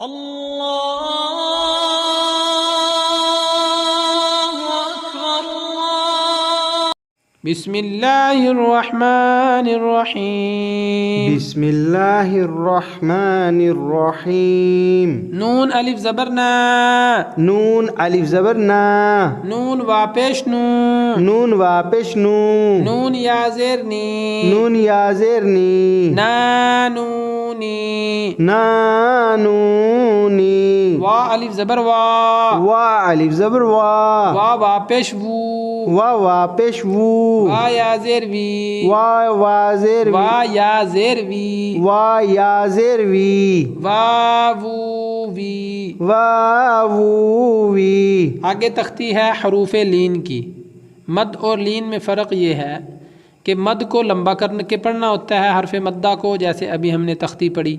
اللہ اکبر بسم اللہ الرحمن الرحیم بسم اللہ الرحمن الرحیم نون الف زبر نا نون الف زبر نا نون واپش نو نون واپش نو نون یا زیر نی نون یا زیر نی نا نونی نا نونی وا الف زبر وا وا الف زبر وا وا واپش وو وا واپش وو وا یا زیر وی وا وازیر وا یا زیر وی وا یا زیر وی وا وو وی وا وو وی۔ آگے تختی ہے حروف لین کی۔ مد اور لین میں فرق یہ ہے کہ مد کو لمبا کر کے پڑھنا ہوتا ہے حرف مدہ کو، جیسے ابھی ہم نے تختی پڑھی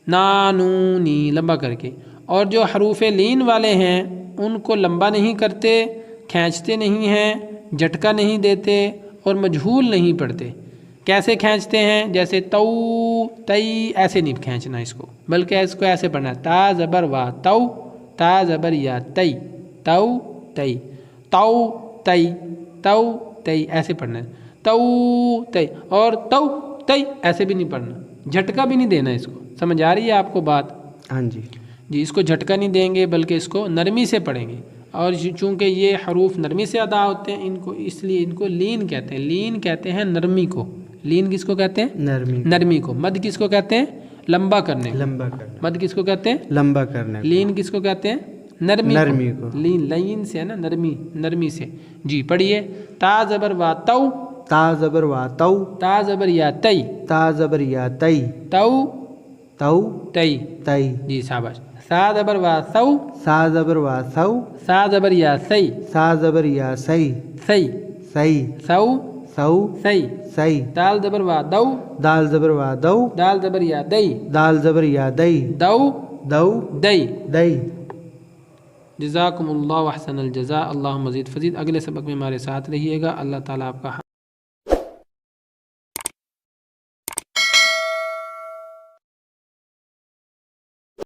نا نونی لمبا کر کے، اور جو حروف لین والے ہیں ان کو لمبا نہیں کرتے، کھینچتے نہیں ہیں، جھٹکا نہیں دیتے اور مجہول نہیں پڑھتے۔ کیسے کھینچتے ہیں؟ جیسے تو تئی، ایسے نہیں کھینچنا اس کو، بلکہ اس کو ایسے پڑھنا ہے تا زبر وا تو، تا زبر یا تئی، تو تئی، تو تئی، تو تئی، ایسے پڑھنا ہے تو تئی، اور تو تئی ایسے بھی نہیں پڑھنا، جھٹکا بھی نہیں دینا اس کو۔ سمجھ آ رہی ہے آپ کو بات؟ ہاں جی جی، اس کو جھٹکا نہیں دیں گے بلکہ اس کو نرمی سے پڑھیں گے، اور چونکہ یہ حروف نرمی سے ادا ہوتے ہیں ان کو، اس لیے ان کو لین کہتے ہیں۔ لین کہتے ہیں نرمی کو۔ لین کس کو کہتے ہیں؟ نرمی نرمی کو۔ مد کس کو کہتے ہیں؟ لمبا کرنے کو۔ لمبا کرنا، مد کس کو کہتے ہیں؟ لمبا کرنے کو۔ لین کس کو کہتے ہیں؟ نرمی نرمی کو۔ لین لین سے ہے نا، نرمی، نرمی سے۔ جی پڑھیے تا زبر وا تو، تا زبر وا تو، تا زبر یا تئی، تا زبر یا تئی، تو تو تئی۔ تئی، جی شاباش۔ سا زبر وا سو، سا زبر وا سو، سا زبر یا سی، سا زبر یا سی، سی، سی، سو سو، سی۔ سی، دال زبر وا دو، دال زبر وا دو، دال زبر یا دئی، دال زبر یا دئی، دو دو دئی۔ دئی۔ جزاکم اللہ احسن الجزاء۔ اللہ مزید فزید۔ اگلے سبق میں ہمارے ساتھ رہیے گا۔ اللہ تعالیٰ آپ کا